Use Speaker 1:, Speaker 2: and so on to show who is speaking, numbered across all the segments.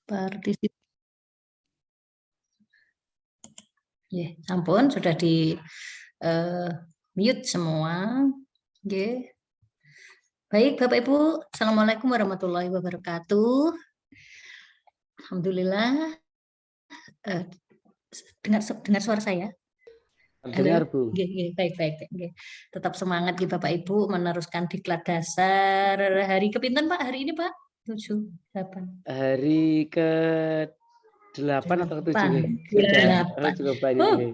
Speaker 1: partisipasi. Ya, ampun sudah di mute semua. Oke. Baik, Bapak Ibu, Assalamualaikum warahmatullahi wabarakatuh. Alhamdulillah. Dengar suara saya?
Speaker 2: Dengar, Bu.
Speaker 1: Baik. Tetap semangat ya Bapak Ibu meneruskan diklat dasar. Hari kepinten Pak? Hari ini Pak? 7, 8.
Speaker 2: Hari ke-8 atau ke-7 nih?
Speaker 1: Sudah
Speaker 2: cukup banyak nih.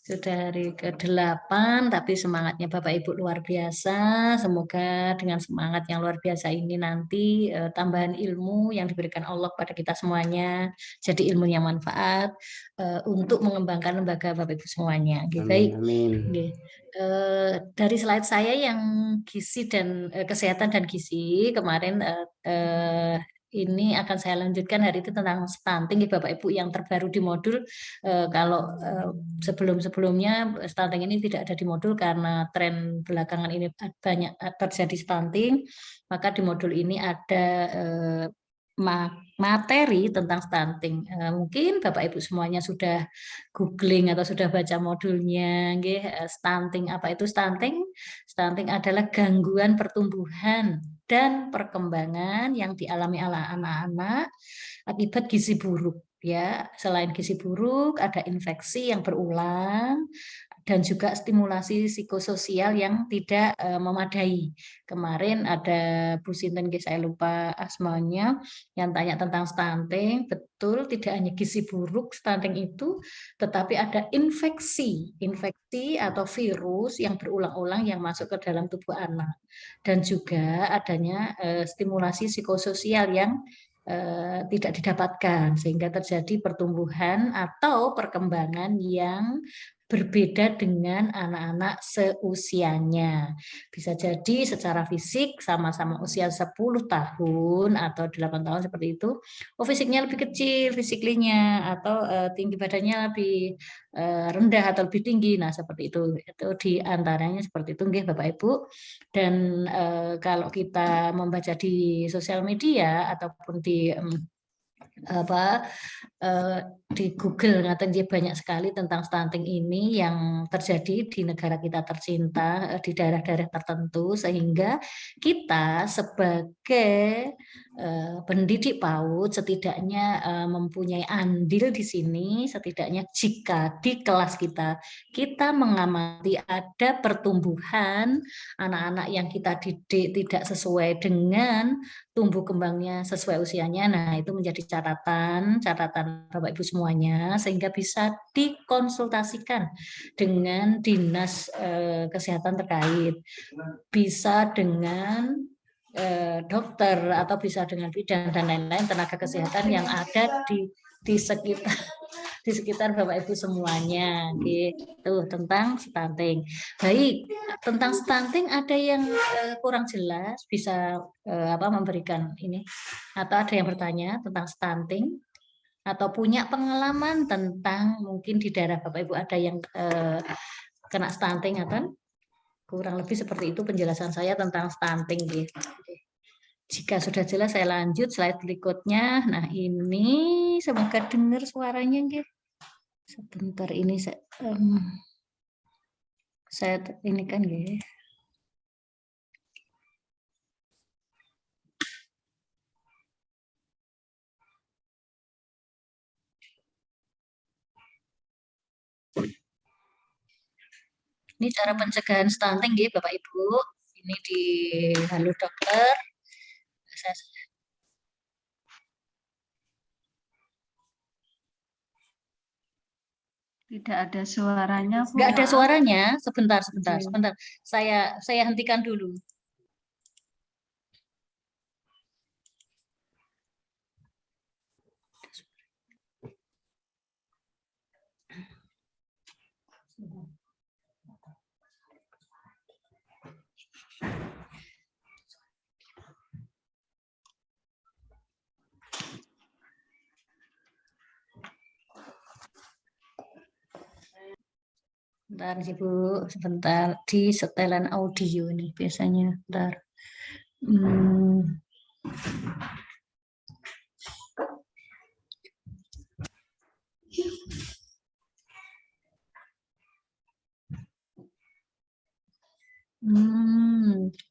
Speaker 1: Sudah hari ke-8, tapi semangatnya Bapak Ibu luar biasa. Semoga dengan semangat yang luar biasa ini nanti tambahan ilmu yang diberikan Allah pada kita semuanya, jadi ilmu yang manfaat untuk mengembangkan lembaga Bapak Ibu semuanya. Baik. Dari slide saya yang gizi dan kesehatan dan gizi kemarin ini akan saya lanjutkan hari itu tentang stunting Bapak Ibu yang terbaru di modul. Kalau sebelum-sebelumnya stunting ini tidak ada di modul karena tren belakangan ini banyak terjadi stunting, maka di modul ini ada materi tentang stunting. Mungkin Bapak Ibu semuanya sudah googling atau sudah baca modulnya. Stunting, apa itu stunting? Stunting adalah gangguan pertumbuhan dan perkembangan yang dialami oleh anak-anak akibat gizi buruk. Ya, selain gizi buruk, ada infeksi yang berulang dan juga stimulasi psikososial yang tidak memadai. Kemarin ada Bu Sinten, saya lupa asmanya, yang tanya tentang stunting. Betul, tidak hanya gizi buruk stunting itu, tetapi ada infeksi atau virus yang berulang-ulang yang masuk ke dalam tubuh anak. Dan juga adanya stimulasi psikososial yang tidak didapatkan sehingga terjadi pertumbuhan atau perkembangan yang berbeda dengan anak-anak seusianya. Bisa jadi secara fisik sama-sama usia 10 tahun atau 8 tahun seperti itu, fisiknya lebih kecil, fisiklinya, atau tinggi badannya lebih rendah atau lebih tinggi. Nah, seperti itu. Itu di antaranya seperti itu, Bapak Ibu. Dan kalau kita membaca di sosial media ataupun di di Google katanya banyak sekali tentang stunting ini yang terjadi di negara kita tercinta, di daerah-daerah tertentu, sehingga kita sebagai pendidik PAUD setidaknya mempunyai andil di sini. Setidaknya jika di kelas kita mengamati ada pertumbuhan anak-anak yang kita didik tidak sesuai dengan tumbuh kembangnya sesuai usianya. Nah, itu menjadi catatan Bapak Ibu semuanya sehingga bisa dikonsultasikan dengan dinas kesehatan terkait. Bisa dengan dokter atau bisa dengan bidan dan lain-lain tenaga kesehatan yang ada di sekitar Bapak Ibu semuanya, gitu, tentang stunting. Baik, tentang stunting ada yang kurang jelas, bisa memberikan ini, atau ada yang bertanya tentang stunting atau punya pengalaman tentang mungkin di daerah Bapak Ibu ada yang kena stunting, atau kurang lebih seperti itu penjelasan saya tentang stunting, gitu. Jika sudah jelas saya lanjut slide berikutnya. Nah, ini semoga dengar suaranya, gitu. Sebentar ini saya ini kan ya. Ini cara pencegahan stunting ya Bapak Ibu. Ini di Halo Dokter.
Speaker 3: Tidak ada suaranya, Bu.
Speaker 1: Nggak ada suaranya. Sebentar. Saya hentikan dulu. Bentar Ibu, sebentar di setelan audio ini biasanya. Bentar.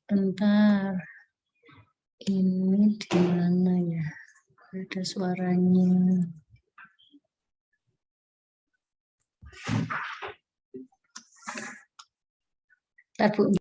Speaker 1: Bentar. Ini di mana ya? Ada suaranya. Bentar, Bu.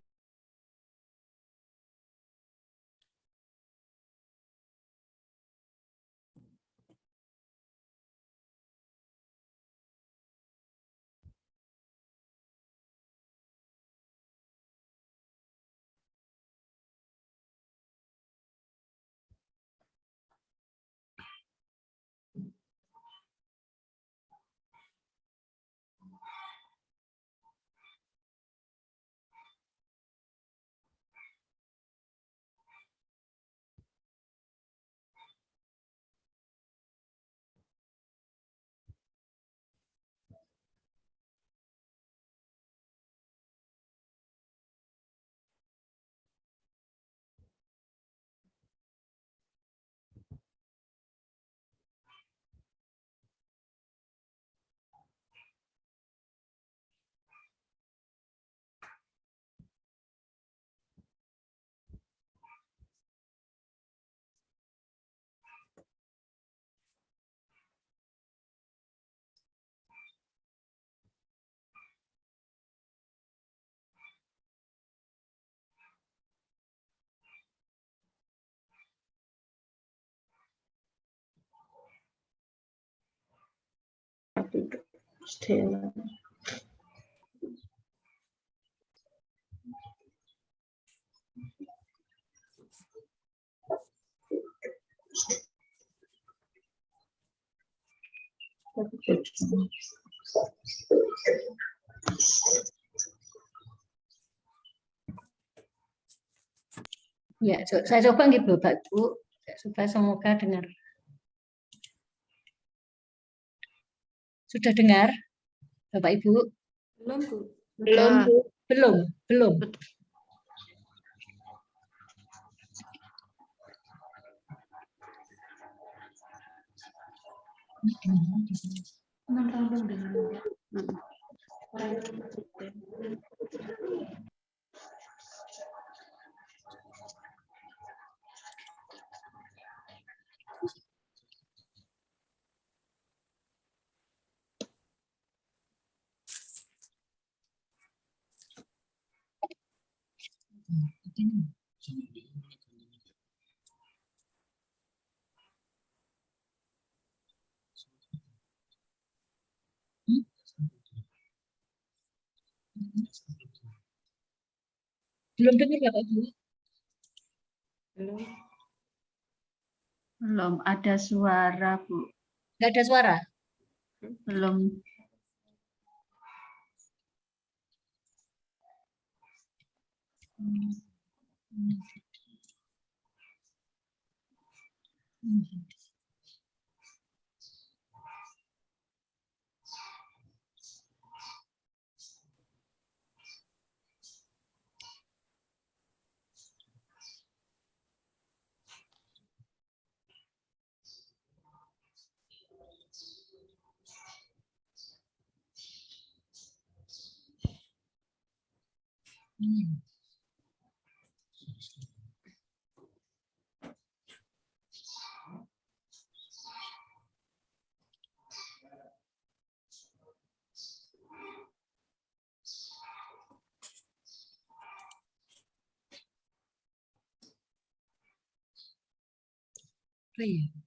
Speaker 1: Ya, saya coba nggih Bapak Ibu supaya semoga dengar. Sudah dengar, Bapak Ibu?
Speaker 3: Belum, Bu.
Speaker 1: Belum, Bu. Belum, belum. Belum dengar Bapak Ibu?
Speaker 3: Belum ada suara, Bu.
Speaker 1: Nggak ada suara?
Speaker 3: Belum.
Speaker 1: Iya.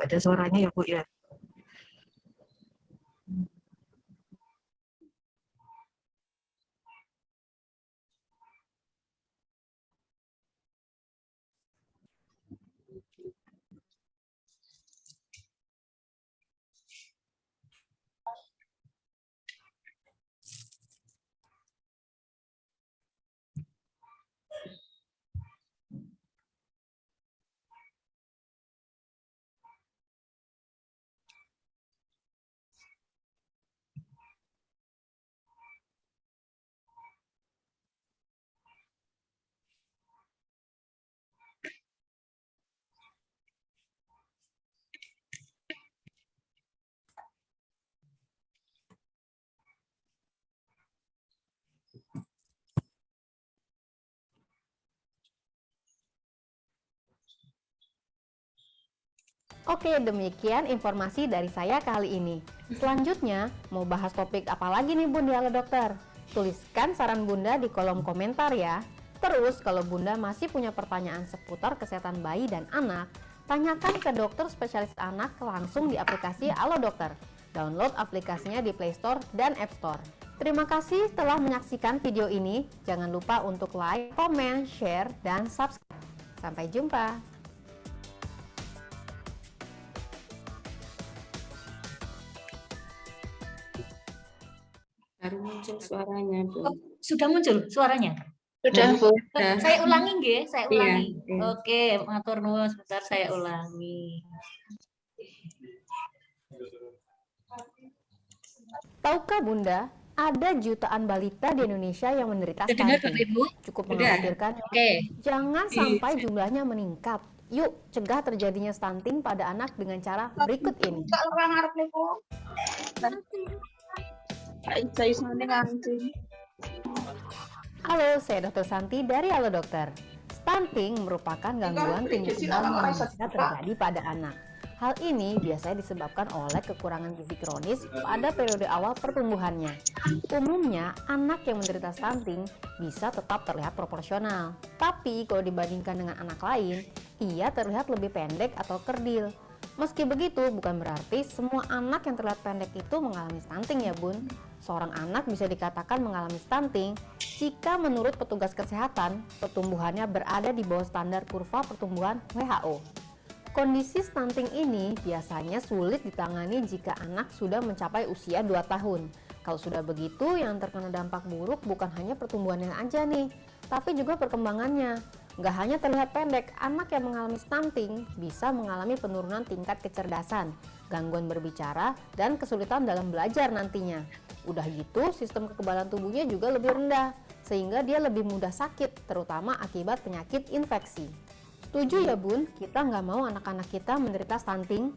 Speaker 4: ada suaranya ya Bu ya.
Speaker 5: Oke, demikian informasi dari saya kali ini. Selanjutnya, mau bahas topik apa lagi nih Bun di Halo Dokter? Tuliskan saran Bunda di kolom komentar ya. Terus, kalau Bunda masih punya pertanyaan seputar kesehatan bayi dan anak, tanyakan ke dokter spesialis anak langsung di aplikasi Halo Dokter. Download aplikasinya di Play Store dan App Store. Terima kasih telah menyaksikan video ini. Jangan lupa untuk like, komen, share, dan subscribe. Sampai jumpa.
Speaker 3: Baru muncul suaranya, Bu.
Speaker 1: Oh, sudah muncul suaranya?
Speaker 3: Sudah, Bu.
Speaker 1: Saya ulangi nggih, saya
Speaker 3: Iya,
Speaker 1: ulangi.
Speaker 3: iya.
Speaker 1: Oke, matur nuwun, sebentar saya ulangi.
Speaker 5: Tahukah Bunda, ada jutaan balita di Indonesia yang menderita
Speaker 1: Sudah dengar
Speaker 5: stunting.
Speaker 1: Bapak Ibu?
Speaker 5: Cukup
Speaker 3: Sudah.
Speaker 5: mengkhawatirkan.
Speaker 1: Oke.
Speaker 5: Jangan sampai jumlahnya meningkat. Yuk, cegah terjadinya stunting pada anak dengan cara berikut ini. Halo, saya Dr. Santi dari Halo Dokter. Stunting merupakan gangguan tumbuh kembang yang bisa terjadi pada anak. Hal ini biasanya disebabkan oleh kekurangan gizi kronis pada periode awal pertumbuhannya. Umumnya, anak yang menderita stunting bisa tetap terlihat proporsional. Tapi kalau dibandingkan dengan anak lain, ia terlihat lebih pendek atau kerdil. Meski begitu, bukan berarti semua anak yang terlihat pendek itu mengalami stunting ya Bun. Seorang anak bisa dikatakan mengalami stunting jika menurut petugas kesehatan, pertumbuhannya berada di bawah standar kurva pertumbuhan WHO. Kondisi stunting ini biasanya sulit ditangani jika anak sudah mencapai usia 2 tahun. Kalau sudah begitu, yang terkena dampak buruk bukan hanya pertumbuhannya aja nih, tapi juga perkembangannya. Nggak hanya terlihat pendek, anak yang mengalami stunting bisa mengalami penurunan tingkat kecerdasan, gangguan berbicara, dan kesulitan dalam belajar nantinya. Udah gitu, sistem kekebalan tubuhnya juga lebih rendah, sehingga dia lebih mudah sakit, terutama akibat penyakit infeksi. Setuju ya Bun, kita nggak mau anak-anak kita menderita stunting?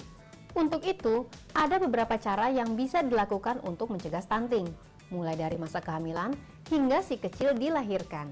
Speaker 5: Untuk itu, ada beberapa cara yang bisa dilakukan untuk mencegah stunting, mulai dari masa kehamilan hingga si kecil dilahirkan.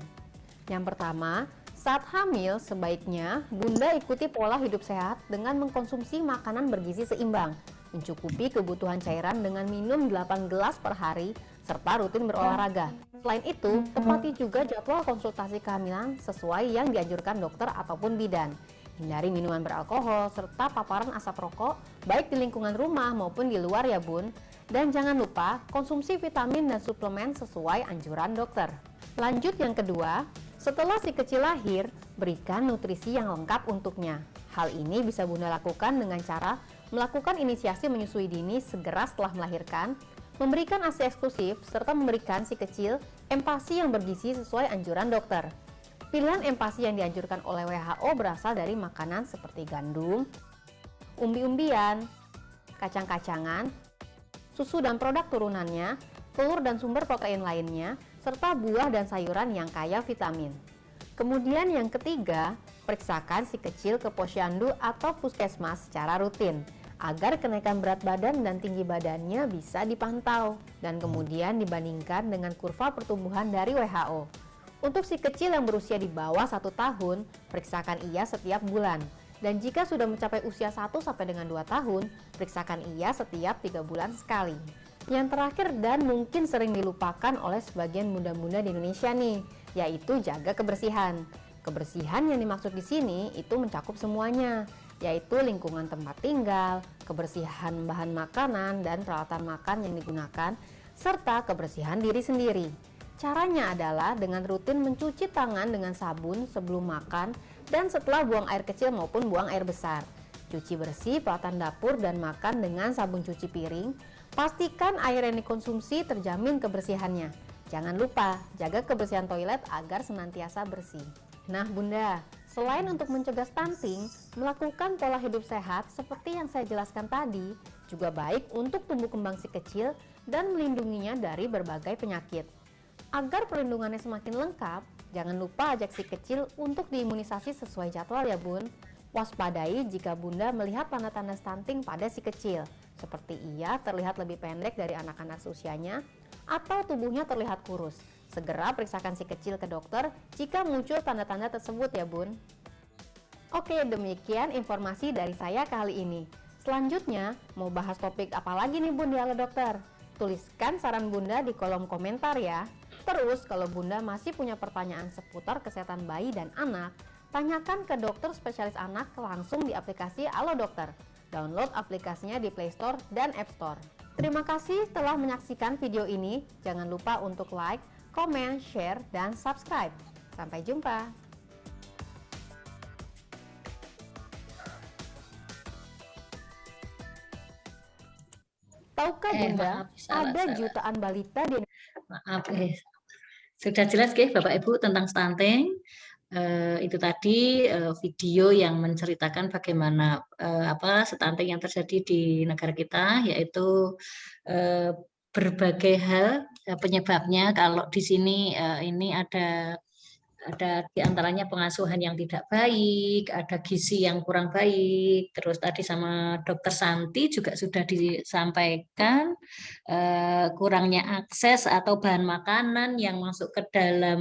Speaker 5: Yang pertama, saat hamil sebaiknya Bunda ikuti pola hidup sehat dengan mengkonsumsi makanan bergizi seimbang, mencukupi kebutuhan cairan dengan minum 8 gelas per hari, serta rutin berolahraga. Selain itu, tepati juga jadwal konsultasi kehamilan sesuai yang dianjurkan dokter ataupun bidan. Hindari minuman beralkohol serta paparan asap rokok, baik di lingkungan rumah maupun di luar ya Bun. Dan jangan lupa konsumsi vitamin dan suplemen sesuai anjuran dokter. Lanjut yang kedua, setelah si kecil lahir, berikan nutrisi yang lengkap untuknya. Hal ini bisa Bunda lakukan dengan cara melakukan inisiasi menyusui dini segera setelah melahirkan, memberikan ASI eksklusif, serta memberikan si kecil empasi yang bergizi sesuai anjuran dokter. Pilihan empasi yang dianjurkan oleh WHO berasal dari makanan seperti gandum, umbi-umbian, kacang-kacangan, susu dan produk turunannya, telur dan sumber protein lainnya, serta buah dan sayuran yang kaya vitamin. Kemudian yang ketiga, periksakan si kecil ke posyandu atau puskesmas secara rutin, agar kenaikan berat badan dan tinggi badannya bisa dipantau, dan kemudian dibandingkan dengan kurva pertumbuhan dari WHO. Untuk si kecil yang berusia di bawah 1 tahun, periksakan ia setiap bulan. Dan jika sudah mencapai usia 1 sampai dengan 2 tahun, periksakan ia setiap 3 bulan sekali. Yang terakhir dan mungkin sering dilupakan oleh sebagian bunda-bunda di Indonesia nih, yaitu jaga kebersihan. Kebersihan yang dimaksud di sini itu mencakup semuanya, yaitu lingkungan tempat tinggal, kebersihan bahan makanan dan peralatan makan yang digunakan, serta kebersihan diri sendiri. Caranya adalah dengan rutin mencuci tangan dengan sabun sebelum makan dan setelah buang air kecil maupun buang air besar. Cuci bersih peralatan dapur dan makan dengan sabun cuci piring. Pastikan air yang dikonsumsi terjamin kebersihannya. Jangan lupa jaga kebersihan toilet agar senantiasa bersih. Nah Bunda, selain untuk mencegah stunting, melakukan pola hidup sehat seperti yang saya jelaskan tadi juga baik untuk tumbuh kembang si kecil dan melindunginya dari berbagai penyakit. Agar perlindungannya semakin lengkap, jangan lupa ajak si kecil untuk diimunisasi sesuai jadwal ya Bun. Waspadai jika Bunda melihat tanda-tanda stunting pada si kecil, seperti ia terlihat lebih pendek dari anak-anak seusianya atau tubuhnya terlihat kurus. Segera periksakan si kecil ke dokter jika muncul tanda-tanda tersebut ya Bun. Oke, demikian informasi dari saya kali ini. Selanjutnya, mau bahas topik apa lagi nih Bun di Halo Dokter? Tuliskan saran Bunda di kolom komentar ya. Terus kalau Bunda masih punya pertanyaan seputar kesehatan bayi dan anak, tanyakan ke dokter spesialis anak langsung di aplikasi Halo Dokter. Download aplikasinya di Play Store dan App Store. Terima kasih telah menyaksikan video ini. Jangan lupa untuk like, komen, share, dan subscribe. Sampai jumpa. Tahukah Bunda,
Speaker 1: maaf, salah.
Speaker 5: ada jutaan balita di
Speaker 1: Maaf, sudah jelas Bapak Ibu tentang stunting. Itu tadi video yang menceritakan bagaimana stunting yang terjadi di negara kita, yaitu berbagai hal penyebabnya. Kalau di sini ini ada diantaranya pengasuhan yang tidak baik, ada gizi yang kurang baik, terus tadi sama Dokter Santi juga sudah disampaikan kurangnya akses atau bahan makanan yang masuk ke dalam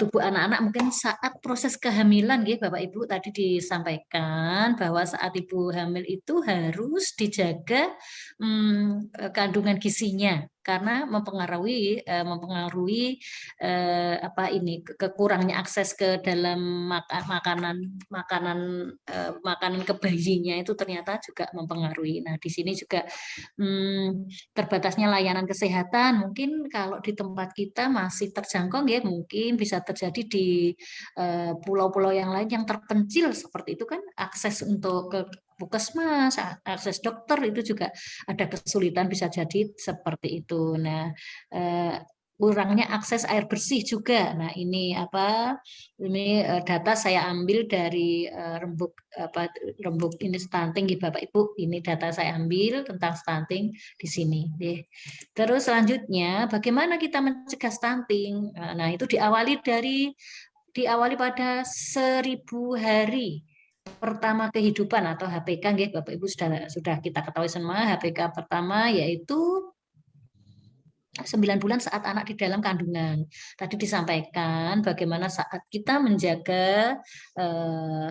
Speaker 1: tubuh anak-anak mungkin saat proses kehamilan Bapak Ibu tadi disampaikan bahwa saat ibu hamil itu harus dijaga kandungan gizinya karena mempengaruhi kekurangnya akses ke dalam makanan ke bayinya itu ternyata juga mempengaruhi. Nah, di sini juga terbatasnya layanan kesehatan mungkin kalau di tempat kita masih terjangkau mungkin bisa terjadi di pulau-pulau yang lain yang terpencil seperti itu kan akses untuk ke puskesmas, akses dokter itu juga ada kesulitan bisa jadi seperti itu. Nah, kurangnya akses air bersih juga. Nah, ini data saya ambil dari rembuk ini stunting Bapak Ibu. Ini data saya ambil tentang stunting di sini. Terus selanjutnya bagaimana kita mencegah stunting? Nah, itu diawali pada 1000 hari pertama kehidupan atau HPK Bapak Ibu sudah kita ketahui semua. HPK pertama yaitu 9 bulan saat anak di dalam kandungan. Tadi disampaikan bagaimana saat kita menjaga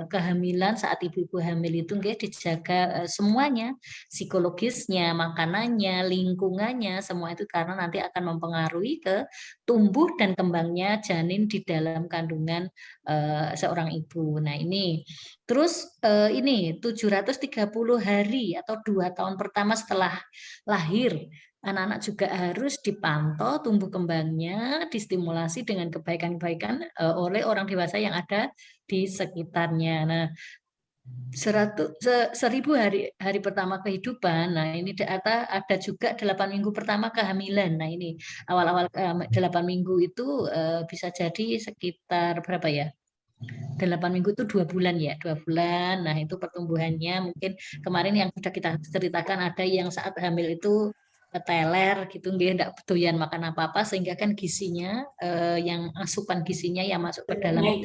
Speaker 1: kehamilan saat ibu-ibu hamil itu dijaga semuanya, psikologisnya, makanannya, lingkungannya, semua itu karena nanti akan mempengaruhi ke tumbuh dan kembangnya janin di dalam kandungan seorang ibu. Nah, ini terus ini 730 hari atau 2 tahun pertama setelah lahir anak-anak juga harus dipantau tumbuh kembangnya, distimulasi dengan kebaikan-kebaikan oleh orang dewasa yang ada di sekitarnya. Nah, 1000 hari pertama kehidupan. Nah, ini data ada juga 8 minggu pertama kehamilan. Nah, ini awal-awal 8 minggu itu bisa jadi sekitar berapa ya? 8 minggu itu 2 bulan ya, 2 bulan. Nah, itu pertumbuhannya mungkin kemarin yang sudah kita ceritakan ada yang saat hamil itu teler gitu, enggak doyan makan apa-apa sehingga kan gizinya yang asupan gizinya yang masuk ke dalam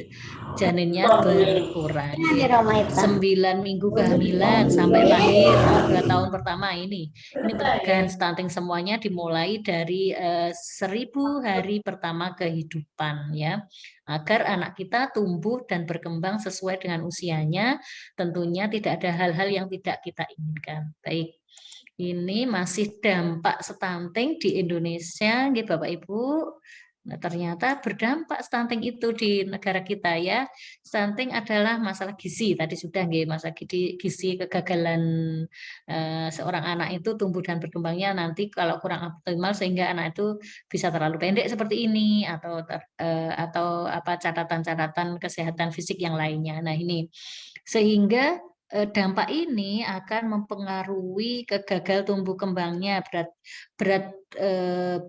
Speaker 1: janinnya berkurang. 9 minggu kehamilan sampai lahir 2 tahun pertama ini pencegahan stunting semuanya dimulai dari 1000 hari pertama kehidupan ya, agar anak kita tumbuh dan berkembang sesuai dengan usianya, tentunya tidak ada hal-hal yang tidak kita inginkan. Baik. Ini masih dampak stunting di Indonesia, Bapak Ibu. Nah, ternyata berdampak stunting itu di negara kita ya. Stunting adalah masalah gizi. Tadi sudah nggih, masalah gizi kegagalan seorang anak itu tumbuh dan berkembangnya nanti kalau kurang optimal sehingga anak itu bisa terlalu pendek seperti ini atau apa catatan-catatan kesehatan fisik yang lainnya. Nah, ini sehingga dampak ini akan mempengaruhi gagal tumbuh kembangnya, berat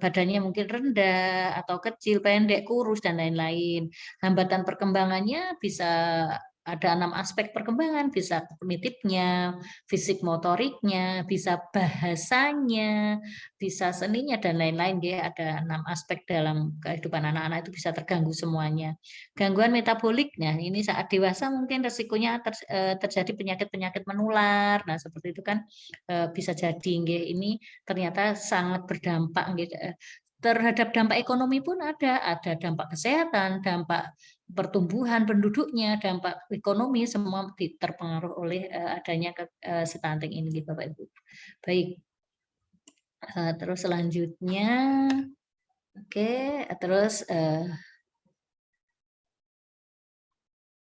Speaker 1: badannya mungkin rendah atau kecil, pendek, kurus dan lain-lain. Hambatan perkembangannya bisa ada 6 aspek perkembangan, bisa kognitifnya, fisik motoriknya, bisa bahasanya, bisa seninya dan lain-lain. Ada 6 aspek dalam kehidupan anak-anak itu bisa terganggu semuanya. Gangguan metabolik, nah ini saat dewasa mungkin resikonya terjadi penyakit-penyakit menular. Nah seperti itu kan bisa jadi ini ternyata sangat berdampak terhadap dampak ekonomi pun ada dampak kesehatan, dampak pertumbuhan penduduknya, dampak ekonomi semua terpengaruh oleh adanya stunting ini Bapak Ibu. Baik. Terus selanjutnya oke, terus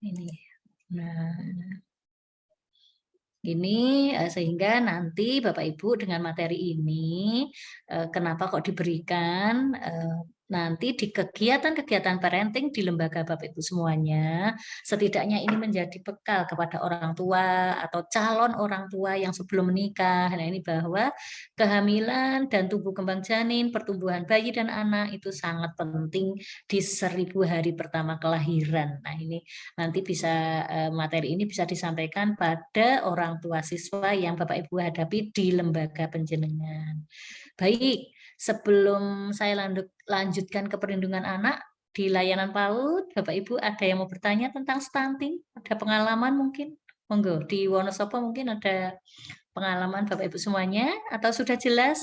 Speaker 1: ini. Nah, ini sehingga nanti Bapak Ibu dengan materi ini kenapa kok diberikan nanti di kegiatan-kegiatan parenting di lembaga Bapak Ibu semuanya, setidaknya ini menjadi bekal kepada orang tua atau calon orang tua yang sebelum menikah. Nah, ini bahwa kehamilan dan tumbuh kembang janin, pertumbuhan bayi dan anak itu sangat penting di 1000 hari pertama kelahiran. Nah, ini nanti bisa materi ini bisa disampaikan pada orang tua siswa yang Bapak Ibu hadapi di lembaga penjenengan. Baik, sebelum saya lanjutkan ke perlindungan anak di layanan PAUD, Bapak Ibu ada yang mau bertanya tentang stunting? Ada pengalaman mungkin? Monggo, di Wonosobo mungkin ada pengalaman Bapak Ibu semuanya atau sudah jelas?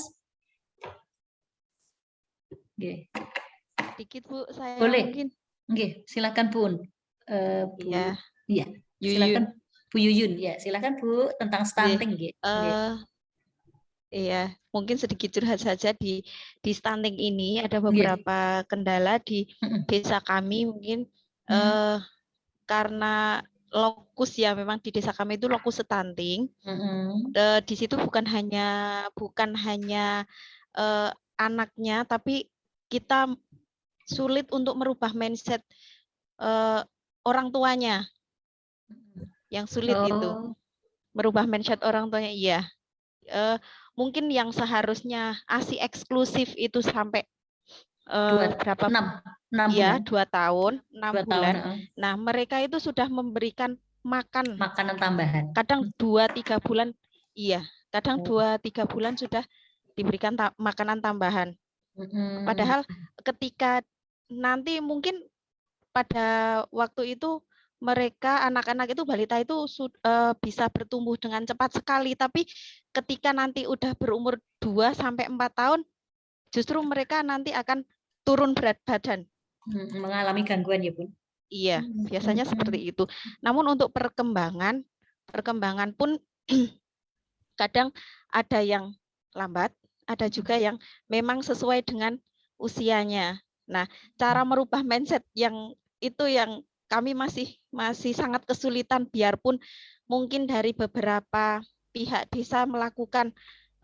Speaker 1: Oke.
Speaker 4: Dikit Bu, saya
Speaker 1: Boleh.
Speaker 4: mungkin.
Speaker 1: Oke, silakan Bun. Bu.
Speaker 4: Iya.
Speaker 1: Iya. Silakan Bu Yuyun. Ya, silakan Bu tentang stunting gitu.
Speaker 4: Iya, mungkin sedikit curhat saja di stunting ini ada beberapa kendala di desa kami mungkin karena lokus ya memang di desa kami itu lokus stunting. Di situ bukan hanya anaknya tapi kita sulit untuk merubah mindset orang tuanya. Yang sulit itu merubah mindset orang tuanya. Iya. Mungkin yang seharusnya ASI eksklusif itu sampai berapa?
Speaker 1: 6
Speaker 4: ya,
Speaker 1: bulan.
Speaker 4: 2 tahun, 6 bulan.
Speaker 1: Tahun.
Speaker 4: Nah, mereka itu sudah memberikan
Speaker 1: makanan tambahan.
Speaker 4: Kadang 2-3 bulan, iya. Kadang 2-3 bulan sudah diberikan makanan tambahan. Padahal ketika nanti mungkin pada waktu itu mereka anak-anak itu balita itu bisa bertumbuh dengan cepat sekali, tapi ketika nanti udah berumur 2-4 tahun justru mereka nanti akan turun berat badan,
Speaker 1: mengalami gangguan ya Bun.
Speaker 4: Iya, biasanya seperti itu. Namun untuk perkembangan pun kadang ada yang lambat, ada juga yang memang sesuai dengan usianya. Nah, cara merubah mindset yang kami masih sangat kesulitan, biarpun mungkin dari beberapa pihak desa melakukan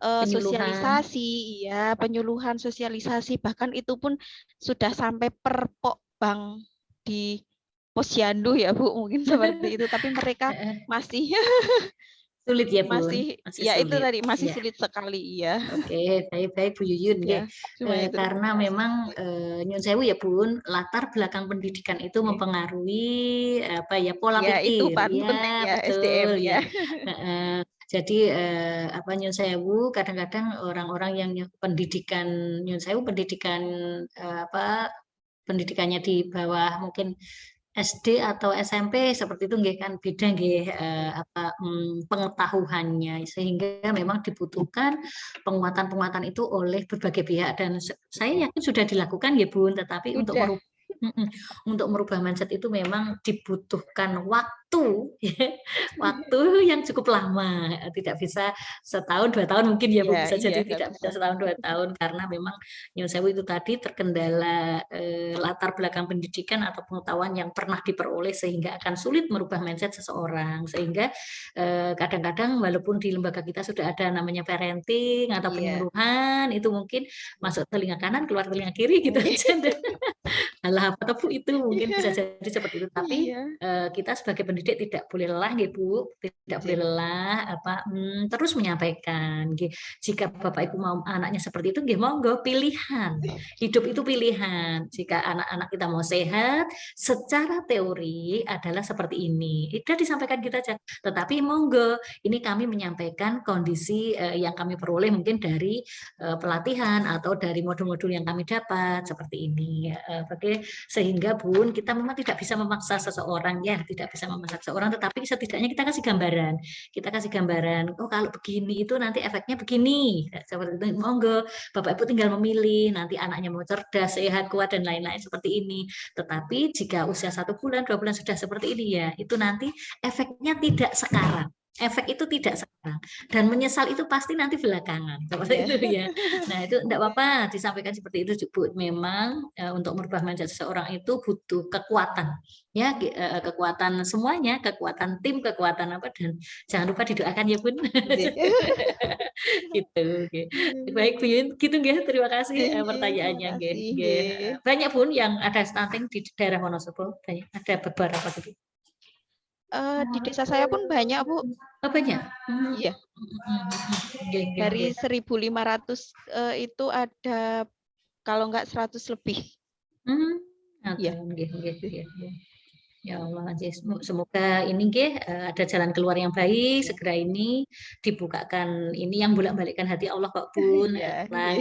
Speaker 4: sosialisasi, ya penyuluhan sosialisasi, bahkan itu pun sudah sampai per pokbang di posyandu ya Bu, mungkin seperti itu, tapi mereka masih
Speaker 1: sulit ya Bun.
Speaker 4: Masih ya sulit. Itu tadi masih sulit sekali ya.
Speaker 1: Oke, baik-baik Bu Yuyun ya. Karena memang nyun sewu ya Bun, latar belakang pendidikan itu mempengaruhi pola pikir
Speaker 4: itu penting ya,
Speaker 1: betul
Speaker 4: SDM ya.
Speaker 1: Jadi nyun sewu kadang-kadang orang-orang yang pendidikan nyun sewu pendidikannya di bawah mungkin SD atau SMP seperti itu nggih kan beda nggih pengetahuannya, sehingga memang dibutuhkan penguatan itu oleh berbagai pihak dan saya yakin sudah dilakukan ya Bun, tetapi untuk merubah mindset itu memang dibutuhkan waktu waktu yang cukup lama, tidak bisa setahun 2 tahun mungkin ya Bu, bisa jadi tidak bisa setahun 2 tahun karena memang nyun sewu itu tadi terkendala latar belakang pendidikan atau pengetahuan yang pernah diperoleh sehingga akan sulit merubah mindset seseorang. Sehingga kadang-kadang walaupun di lembaga kita sudah ada namanya parenting atau penyuluhan, itu mungkin masuk telinga kanan keluar telinga kiri gitu aja. Alah apa Bu itu mungkin bisa jadi seperti itu, tapi kita sebagai pendidik tidak boleh lelah Bu, tidak boleh lelah terus menyampaikan jika Bapak Ibu mau anaknya seperti itu monggo, pilihan. Hidup itu pilihan. Jika anak-anak kita mau sehat, secara teori adalah seperti ini. Itu disampaikan kita aja. Tetapi monggo, ini kami menyampaikan kondisi yang kami peroleh mungkin dari pelatihan atau dari modul-modul yang kami dapat seperti ini. Sehingga Bun, kita memang tidak bisa memaksa seseorang tidak bisa memaksa seseorang, tetapi setidaknya kita kasih gambaran. Kita kasih gambaran, oh kalau begini itu nanti efeknya begini. Seperti itu, monggo, Bapak Ibu tinggal memilih, nanti anaknya mau cerdas, sehat, kuat, dan lain-lain seperti ini. Tetapi jika usia 1 bulan, 2 bulan sudah seperti ini itu nanti efeknya tidak sekarang. Efek itu tidak sekarang dan menyesal itu pasti nanti belakangan seperti itu ya. Nah itu tidak apa-apa disampaikan seperti itu Bu. Memang untuk merubah mindset seseorang itu butuh kekuatan kekuatan semuanya, kekuatan tim, kekuatan apa, dan jangan lupa didoakan ya Bun. Gitu. Baik Bu Yun, gitu nggih. Terima kasih pertanyaannya nggih. Banyak Bun yang ada stunting di daerah Wonosobo, banyak ada beberapa gitu.
Speaker 4: Di desa saya pun banyak Bu.
Speaker 1: Oh banyak?
Speaker 4: Iya. Dari 1.500 itu ada kalau nggak 100 lebih. Iya.
Speaker 1: Ya Allah, semoga ini ada jalan keluar yang baik, segera ini dibukakan ini yang bolak-balikkan hati Allah kok Bun.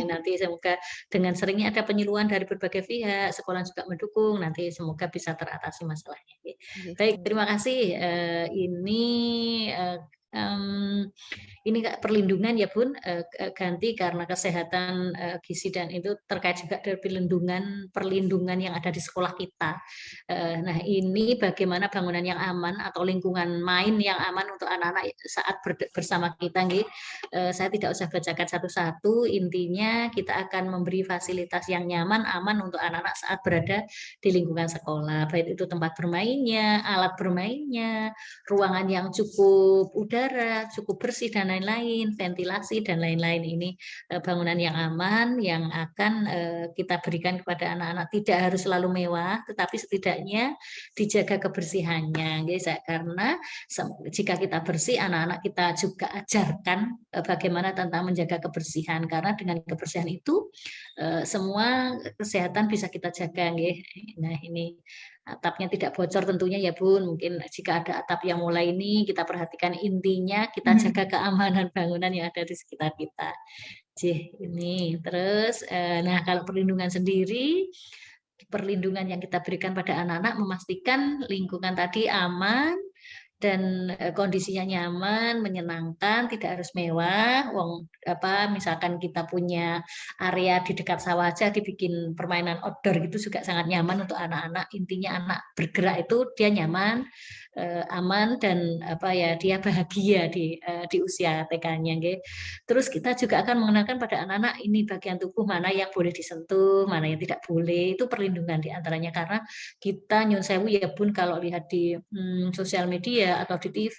Speaker 1: Nanti semoga dengan seringnya ada penyuluhan dari berbagai pihak, sekolah juga mendukung, nanti semoga bisa teratasi masalahnya. Baik, terima kasih. Ini perlindungan ya Bun, ganti karena kesehatan gizi dan itu terkait juga dari perlindungan yang ada di sekolah kita. Nah ini bagaimana bangunan yang aman atau lingkungan main yang aman untuk anak-anak saat bersama kita. Saya tidak usah bacakan satu-satu, intinya kita akan memberi fasilitas yang nyaman, aman untuk anak-anak saat berada di lingkungan sekolah. Baik itu tempat bermainnya, alat bermainnya, ruangan yang cukup udara, cukup bersih dan lain-lain, ventilasi dan lain-lain. Ini bangunan yang aman yang akan kita berikan kepada anak-anak. Tidak harus selalu mewah, tetapi setidaknya dijaga kebersihannya, guys. Karena jika kita bersih, anak-anak kita juga ajarkan bagaimana tentang menjaga kebersihan. Karena dengan kebersihan itu semua kesehatan bisa kita jaga, guys. Nah ini atapnya tidak bocor tentunya ya Bun. Mungkin jika ada atap yang mulai ini kita perhatikan, intinya kita jaga keamanan bangunan yang ada di sekitar kita. Ini terus nah kalau perlindungan sendiri, perlindungan yang kita berikan pada anak-anak memastikan lingkungan tadi aman dan kondisinya nyaman, menyenangkan, tidak harus mewah. Misalkan kita punya area di dekat sawah aja dibikin permainan outdoor gitu juga sangat nyaman untuk anak-anak. Intinya anak bergerak itu dia nyaman, aman dan dia bahagia di usia TK-nya. Terus kita juga akan mengenalkan pada anak-anak ini bagian tubuh mana yang boleh disentuh, mana yang tidak boleh. Itu perlindungan diantaranya karena kita nyun sewu ya Bun, kalau lihat di sosial media atau di TV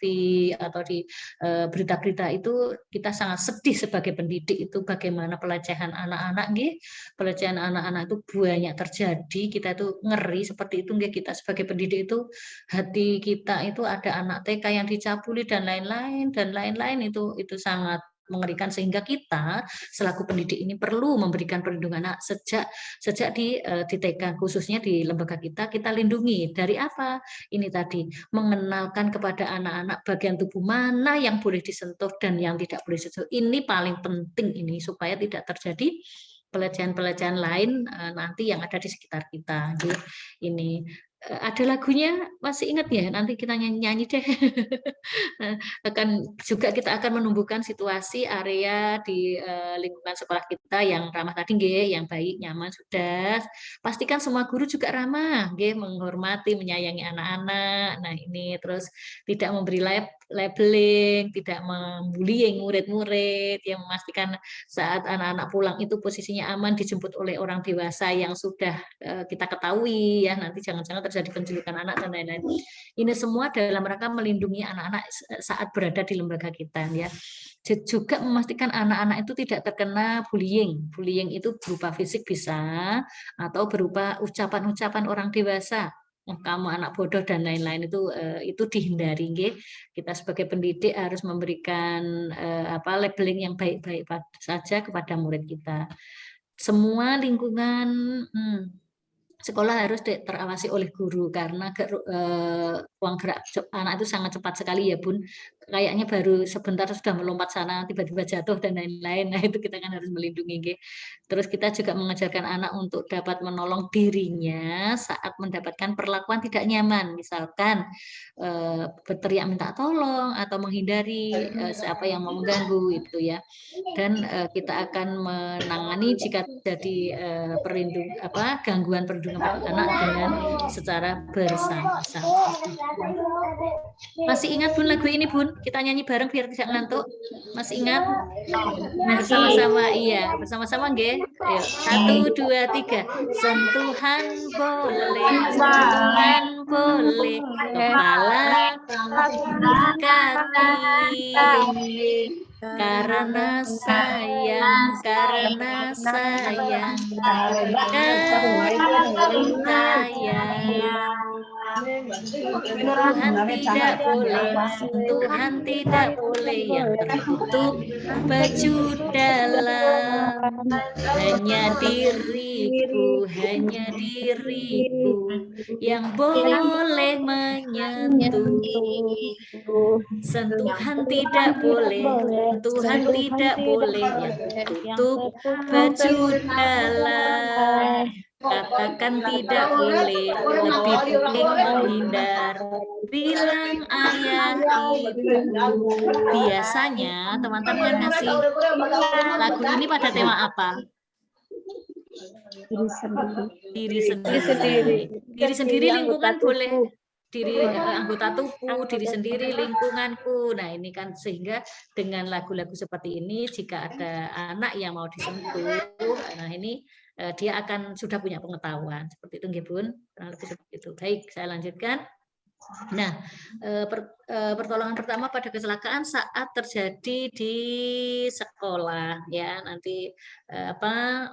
Speaker 1: atau di berita-berita itu kita sangat sedih sebagai pendidik itu bagaimana pelecehan anak-anak pelecehan anak-anak itu banyak terjadi. Kita itu ngeri seperti itu kita sebagai pendidik itu hati kita itu ada anak TK yang dicabuli dan lain-lain itu sangat mengerikan sehingga kita selaku pendidik ini perlu memberikan perlindungan anak sejak di TK khususnya di lembaga kita lindungi dari apa? Ini tadi mengenalkan kepada anak-anak bagian tubuh mana yang boleh disentuh dan yang tidak boleh disentuh. Ini paling penting ini supaya tidak terjadi pelecehan-pelecehan lain nanti yang ada di sekitar kita. Ini ada lagunya, masih ingat ya? Nanti kita nyanyi deh. Juga kita akan menumbuhkan situasi area di lingkungan sekolah kita yang ramah tadi, nggih, yang baik, nyaman sudah. Pastikan semua guru juga ramah, nggih, menghormati, menyayangi anak-anak. Nah, ini terus tidak memberi labeling, tidak membullying murid-murid, yang memastikan saat anak-anak pulang itu posisinya aman, dijemput oleh orang dewasa yang sudah kita ketahui ya, nanti jangan-jangan terjadi penculikan anak dan lain-lain. Ini semua dalam rangka melindungi anak-anak saat berada di lembaga kita ya. Juga memastikan anak-anak itu tidak terkena bullying. Bullying itu berupa fisik bisa atau berupa ucapan-ucapan orang dewasa. Kamu anak bodoh dan lain-lain itu dihindari, nggih. Kita sebagai pendidik harus memberikan labeling yang baik-baik saja kepada murid kita. Semua lingkungan sekolah harus terawasi oleh guru karena ruang gerak anak itu sangat cepat sekali ya Bun. Kayaknya baru sebentar sudah melompat sana, tiba-tiba jatuh dan lain-lain. Nah itu kita kan harus melindungi. Terus kita juga mengajarkan anak untuk dapat menolong dirinya saat mendapatkan perlakuan tidak nyaman. Misalkan berteriak minta tolong atau menghindari siapa yang mau mengganggu itu ya. Dan kita akan menangani jika terjadi gangguan perlindungan anak dengan secara bersama-sama. Masih ingat Bun lagu ini Bun? Kita nyanyi bareng biar tidak ngantuk. Masih ingat? Bersama-sama, iya, bersama-sama nggih. Ayo, 1, 2, 3. Sentuhan boleh, sentuhan boleh, kepala dekati. Karena sayang, karena sayang, Tuhan tidak boleh, Tuhan tidak boleh yang tertutup baju dalam. Hanya diriku yang boleh menyentuh. Sentuhan tidak boleh, Tuhan tidak boleh yang tutup baju dalam. Katakan tidak boleh, lebih baik menghindar. Bilang ayah ibu. Biasanya teman-teman ngasih lagu ini pada tema apa? Diri sendiri, lingkungan boleh. Diri anggota tubuh, diri sendiri, lingkunganku. Nah ini kan sehingga dengan lagu-lagu seperti ini jika ada anak yang mau disentuh, nah ini dia akan sudah punya pengetahuan seperti itu nggih Bun. Lebih seperti itu. Baik, saya lanjutkan. Nah, pertolongan pertama pada kecelakaan saat terjadi di sekolah ya. Nanti apa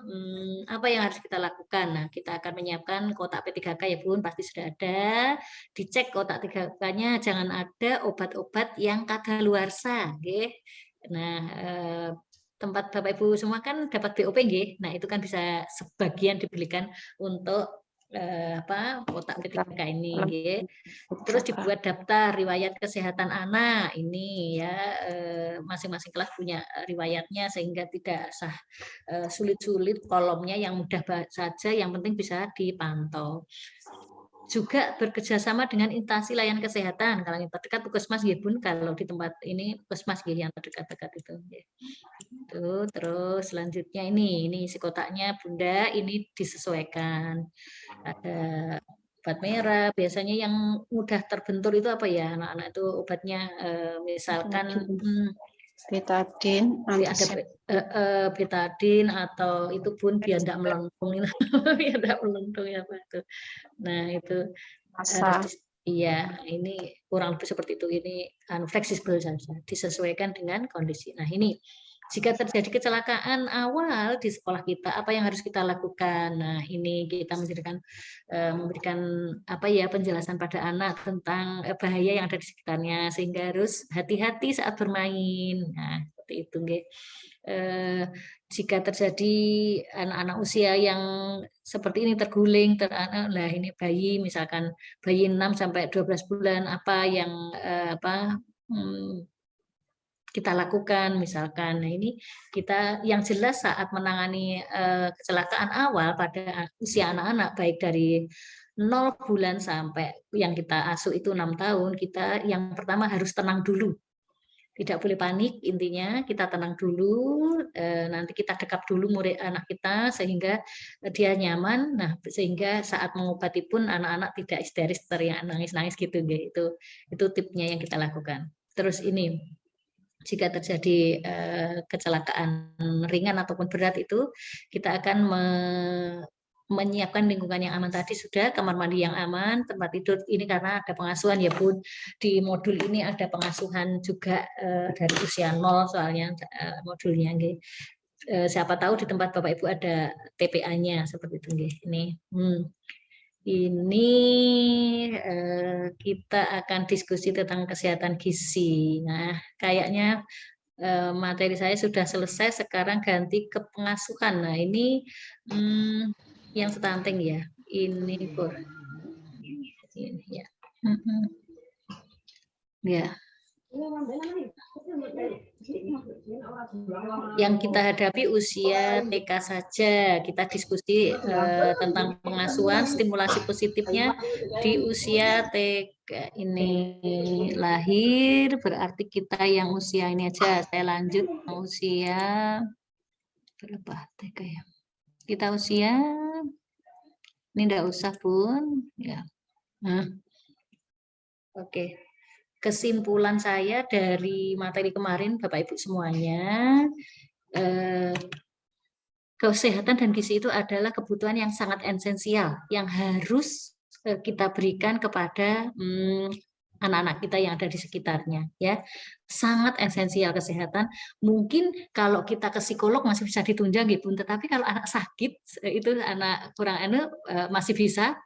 Speaker 1: yang harus kita lakukan? Nah, kita akan menyiapkan kotak P3K ya Bun, pasti sudah ada. Dicek kotak 3K-nya jangan ada obat-obat yang kadaluarsa, nggih. Nah, tempat Bapak Ibu semua kan dapat BOP nggih. Nah, itu kan bisa sebagian dibelikan untuk kotak P3K ini nggih. Terus dibuat daftar riwayat kesehatan anak ini ya, masing-masing kelas punya riwayatnya sehingga tidak sulit-sulit kolomnya, yang mudah saja, yang penting bisa dipantau. Juga bekerjasama dengan instansi layanan kesehatan. Kalau yang terdekat puskesmas ya Bun, kalau di tempat ini puskesmas yang terdekat-dekat itu. Terus selanjutnya ini isi kotaknya Bunda, ini disesuaikan. Ada obat merah, biasanya yang mudah terbentur itu apa ya anak-anak itu obatnya, misalkan
Speaker 3: betadin,
Speaker 1: ada betadin atau itu Bun biar tidak melengkung, biar tidak melengkung ya Pak itu. Nah itu harus iya, ini kurang lebih seperti itu. Ini fleksibel saja, disesuaikan dengan kondisi. Nah ini jika terjadi kecelakaan awal di sekolah kita, apa yang harus kita lakukan? Nah, ini kita memberikan penjelasan pada anak tentang bahaya yang ada di sekitarnya, sehingga harus hati-hati saat bermain. Nah, seperti itu, nggih. Jika terjadi anak-anak usia yang seperti ini terguling, lah ini bayi, misalkan bayi 6 sampai 12 bulan, apa yang kita lakukan misalkan. Nah, ini kita yang jelas saat menangani kecelakaan awal pada usia anak-anak baik dari 0 bulan sampai yang kita asuh itu 6 tahun, kita yang pertama harus tenang dulu. Tidak boleh panik, intinya kita tenang dulu, nanti kita dekap dulu murid anak kita sehingga dia nyaman. Nah, sehingga saat mengobati pun anak-anak tidak histeris, teriak, nangis-nangis gitu. Itu tipsnya yang kita lakukan. Terus ini, jika terjadi kecelakaan ringan ataupun berat itu, kita akan menyiapkan lingkungan yang aman tadi sudah, kamar mandi yang aman, tempat tidur ini karena ada pengasuhan ya Bun. Di modul ini ada pengasuhan juga dari usia 0 soalnya modulnya. Siapa tahu di tempat Bapak Ibu ada TPA-nya seperti itu. Ini kita akan diskusi tentang kesehatan gizi. Nah, kayaknya materi saya sudah selesai, sekarang ganti ke pengasuhan. Nah, ini yang stunting ya, ini Pur. Ini ya. Ya. Yang kita hadapi usia TK saja. Kita diskusi tentang pengasuhan, stimulasi positifnya di usia TK ini. Lahir berarti kita yang usia ini aja. Saya lanjut usia berapa TK ya? Kita usia ini enggak usah Bun ya. Oke. Kesimpulan saya dari materi kemarin Bapak Ibu semuanya, kesehatan dan gizi itu adalah kebutuhan yang sangat esensial yang harus kita berikan kepada anak-anak kita yang ada di sekitarnya, ya. Sangat esensial kesehatan. Mungkin kalau kita ke psikolog masih bisa ditunda gitu, tetapi kalau anak sakit itu anak kurang masih bisa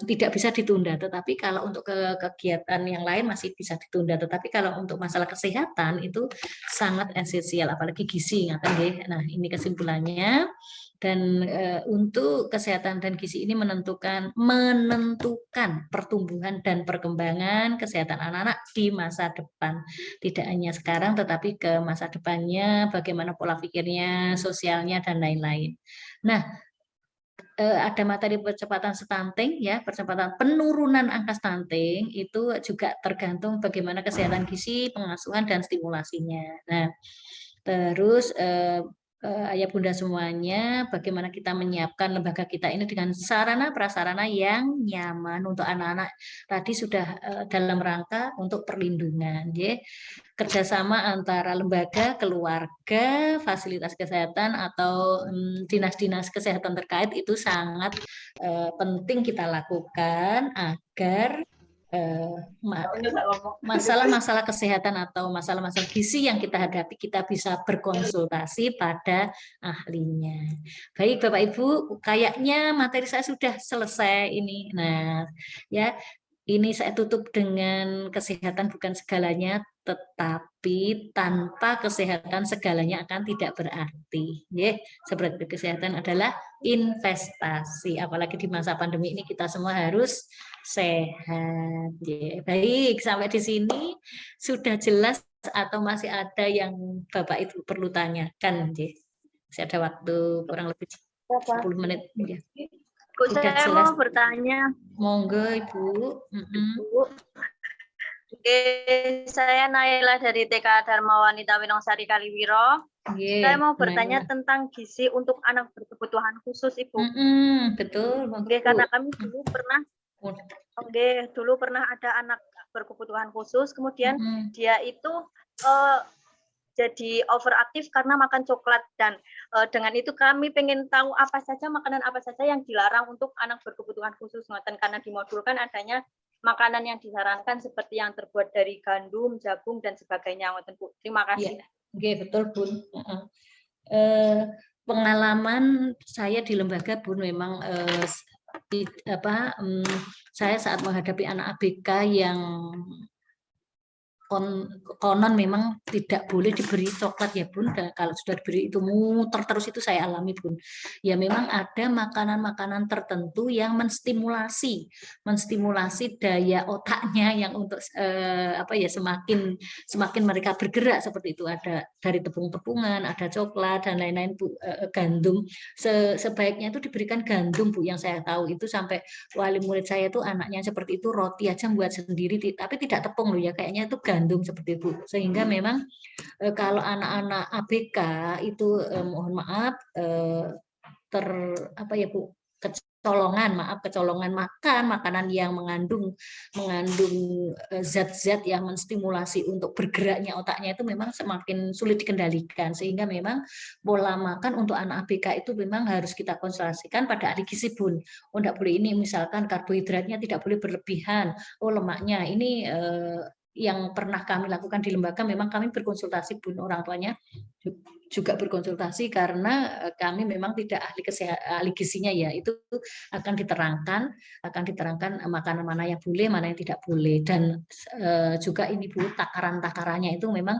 Speaker 1: tidak bisa ditunda, tetapi kalau untuk kegiatan yang lain masih bisa ditunda, tetapi kalau untuk masalah kesehatan itu sangat esensial, apalagi gizi. Nah, ini kesimpulannya. Dan untuk kesehatan dan gizi ini menentukan pertumbuhan dan perkembangan kesehatan anak-anak di masa depan. Tidak hanya sekarang, tetapi ke masa depannya, bagaimana pola pikirnya, sosialnya, dan lain-lain. Nah, ada materi percepatan stunting ya, percepatan penurunan angka stunting itu juga tergantung bagaimana kesehatan gizi, pengasuhan dan stimulasinya. Nah, terus ayah bunda semuanya, bagaimana kita menyiapkan lembaga kita ini dengan sarana prasarana yang nyaman untuk anak-anak. Tadi sudah dalam rangka untuk perlindungan, ya. Kerjasama antara lembaga, keluarga, fasilitas kesehatan atau dinas-dinas kesehatan terkait itu sangat penting kita lakukan agar masalah-masalah kesehatan atau masalah-masalah gizi yang kita hadapi kita bisa berkonsultasi pada ahlinya. Baik Bapak Ibu, kayaknya materi saya sudah selesai ini. Nah, ya ini saya tutup dengan kesehatan bukan segalanya, tetapi tanpa kesehatan segalanya akan tidak berarti. Seperti kesehatan adalah investasi, apalagi di masa pandemi ini kita semua harus sehat. Baik, sampai di sini sudah jelas atau masih ada yang Bapak Ibu perlu tanyakan? Masih ada waktu kurang lebih 10 menit.
Speaker 3: Bu, saya mau bertanya.
Speaker 1: Monggo Ibu.
Speaker 3: Oke, saya Naila dari TK Dharma Wanita Winongsari Kaliwiro. Saya mau bertanya tentang gizi untuk anak berkebutuhan khusus, Ibu.
Speaker 1: Betul.
Speaker 3: Karena kami dulu pernah ada anak berkebutuhan khusus, kemudian dia itu jadi overaktif karena makan coklat, dan dengan itu kami pengen tahu makanan apa saja yang dilarang untuk anak berkebutuhan khusus, karena di modul kan adanya makanan yang disarankan seperti yang terbuat dari gandum, jagung dan sebagainya. Terima kasih.
Speaker 1: Oke, betul Bun. Pengalaman saya di lembaga Bun memang saya saat menghadapi anak ABK yang konon memang tidak boleh diberi coklat ya Bun. Dan kalau sudah diberi itu muter terus, itu saya alami Bun. Ya memang ada makanan-makanan tertentu yang menstimulasi daya otaknya yang untuk semakin mereka bergerak seperti itu. Ada dari tepung-tepungan, ada coklat dan lain-lain Bu. Gandum sebaiknya itu diberikan gandum Bu. Yang saya tahu itu sampai wali murid saya itu anaknya seperti itu, roti aja buat sendiri, tapi tidak tepung loh ya, kayaknya itu gandum seperti itu. Sehingga memang kalau anak-anak ABK itu mohon maaf kecolongan makan makanan yang mengandung zat-zat yang menstimulasi untuk bergeraknya otaknya, itu memang semakin sulit dikendalikan. Sehingga memang pola makan untuk anak ABK itu memang harus kita konsentrasikan pada ahli gizi Bun. Oh, enggak boleh ini, misalkan karbohidratnya tidak boleh berlebihan. Oh, lemaknya ini yang pernah kami lakukan di lembaga, memang kami berkonsultasi Bun, orang tuanya juga berkonsultasi, karena kami memang tidak ahli gizinya ya. Itu akan diterangkan makanan mana yang boleh, mana yang tidak boleh. Dan juga ini Bu, takaran-takarannya itu memang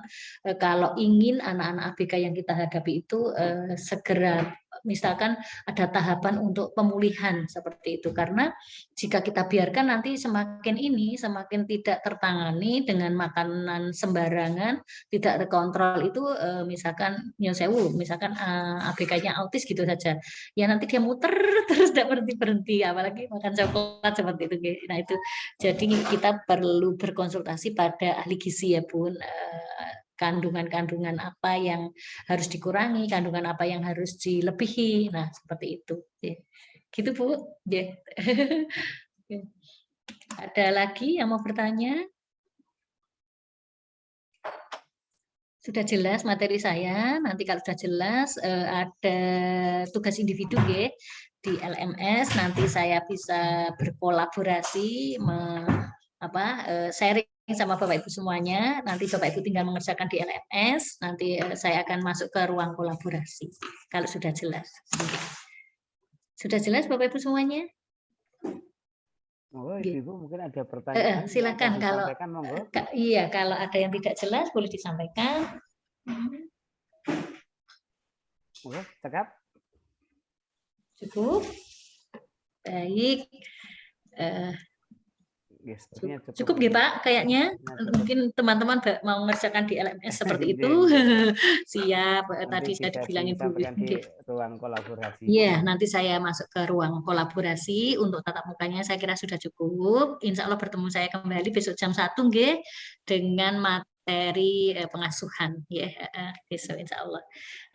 Speaker 1: kalau ingin anak-anak ABK yang kita hadapi itu segera, misalkan ada tahapan untuk pemulihan seperti itu. Karena jika kita biarkan nanti semakin tidak tertangani dengan makanan sembarangan, tidak terkontrol itu, misalkan nyosewu, misalkan ABK-nya autis gitu saja, ya nanti dia muter terus tidak berhenti, apalagi makan coklat seperti itu. Nah itu, jadi kita perlu berkonsultasi pada ahli gizi ya Bun, kandungan-kandungan apa yang harus dikurangi, kandungan apa yang harus dilebihi. Nah seperti itu gitu Bu. Ada lagi yang mau bertanya? Sudah jelas materi saya. Nanti kalau sudah jelas ada tugas individu ya di LMS. Nanti saya bisa berkolaborasi, sharing sama Bapak Ibu semuanya. Nanti Bapak Ibu tinggal mengerjakan di LMS. Nanti saya akan masuk ke ruang kolaborasi. Kalau sudah jelas. Sudah jelas Bapak Ibu semuanya?
Speaker 2: Oh, Ibu mungkin ada pertanyaan.
Speaker 1: Silakan kalau iya, kalau ada yang tidak jelas boleh disampaikan.
Speaker 2: Oke, cakap.
Speaker 1: Cukup. Baik.
Speaker 2: Yes,
Speaker 1: cukup ya Pak, kayaknya mungkin teman-teman mau mengerjakan di LMS seperti itu. Siap. Tadi saya dibilangin
Speaker 2: di ruang kolaborasi.
Speaker 1: Iya, nanti saya masuk ke ruang kolaborasi. Untuk tatap mukanya saya kira sudah cukup. Insya Allah bertemu saya kembali besok jam 1 nggih, dengan materi pengasuhan ya, besok insya Allah.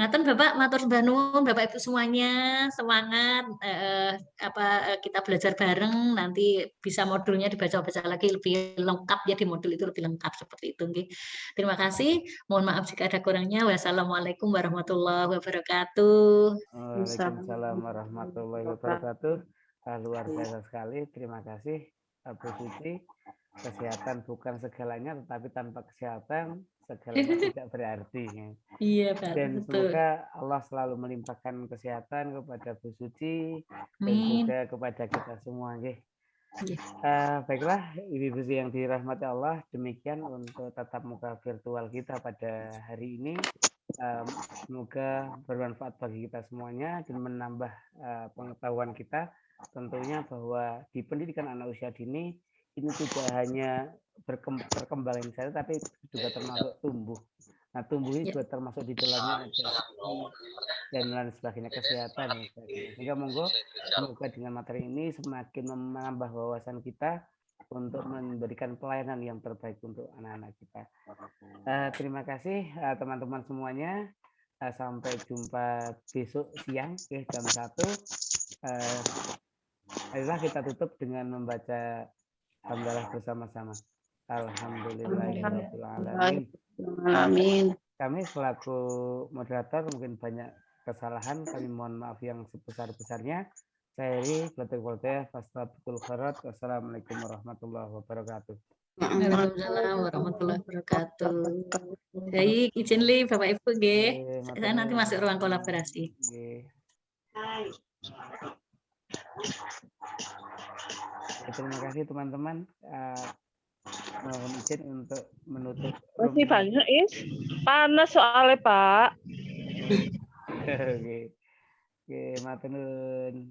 Speaker 1: Ngaten Bapak, matur sembah nuwun Bapak Ibu semuanya, semangat kita belajar bareng, nanti bisa modulnya dibaca-baca lagi lebih lengkap ya, di modul itu lebih lengkap seperti itu nggih. Terima kasih. Mohon maaf jika ada kurangnya. Wassalamualaikum warahmatullahi wabarakatuh.
Speaker 2: Waalaikumsalam warahmatullahi wabarakatuh. Luar biasa sekali. Terima kasih Bu Suci. Kesehatan bukan segalanya, tetapi tanpa kesehatan segalanya tidak berarti.
Speaker 1: Iya, Pak.
Speaker 2: Dan semoga Allah selalu melimpahkan kesehatan kepada Bu Suci dan juga kepada kita semua. Baiklah, Ibu yang dirahmati Allah, demikian untuk tatap muka virtual kita pada hari ini. Semoga bermanfaat bagi kita semuanya dan menambah pengetahuan kita. Tentunya bahwa di pendidikan anak usia dini ini tidak hanya berkembang saja, tapi juga termasuk tumbuh. Nah, tumbuh ini juga termasuk di dalamnya ada dan lain sebagainya, kesehatan. Sehingga semoga dengan materi ini semakin menambah wawasan kita untuk memberikan pelayanan yang terbaik untuk anak-anak kita. Terima kasih teman-teman semuanya. Sampai jumpa besok siang jam 1. Ayolah kita tutup dengan membaca hamdalah bersama-sama. Alhamdulillahirrahmanirrahim.
Speaker 6: Amin.
Speaker 2: Kami selaku moderator mungkin banyak kesalahan, kami mohon maaf yang sebesar-besarnya. Saya Eri, Fastabiqul Khairat. Wassalamualaikum warahmatullahi wabarakatuh.
Speaker 1: Waalaikumsalam warahmatullahi wabarakatuh. Baik, izin li Bapak Ibu nggih. Saya nanti masuk ruang kolaborasi.
Speaker 2: Terima kasih teman-teman. mohon izin untuk menutup.
Speaker 6: Masih banyak, Is. Panas soalnya, Pak.
Speaker 2: Oke. Oke, matur nuwun.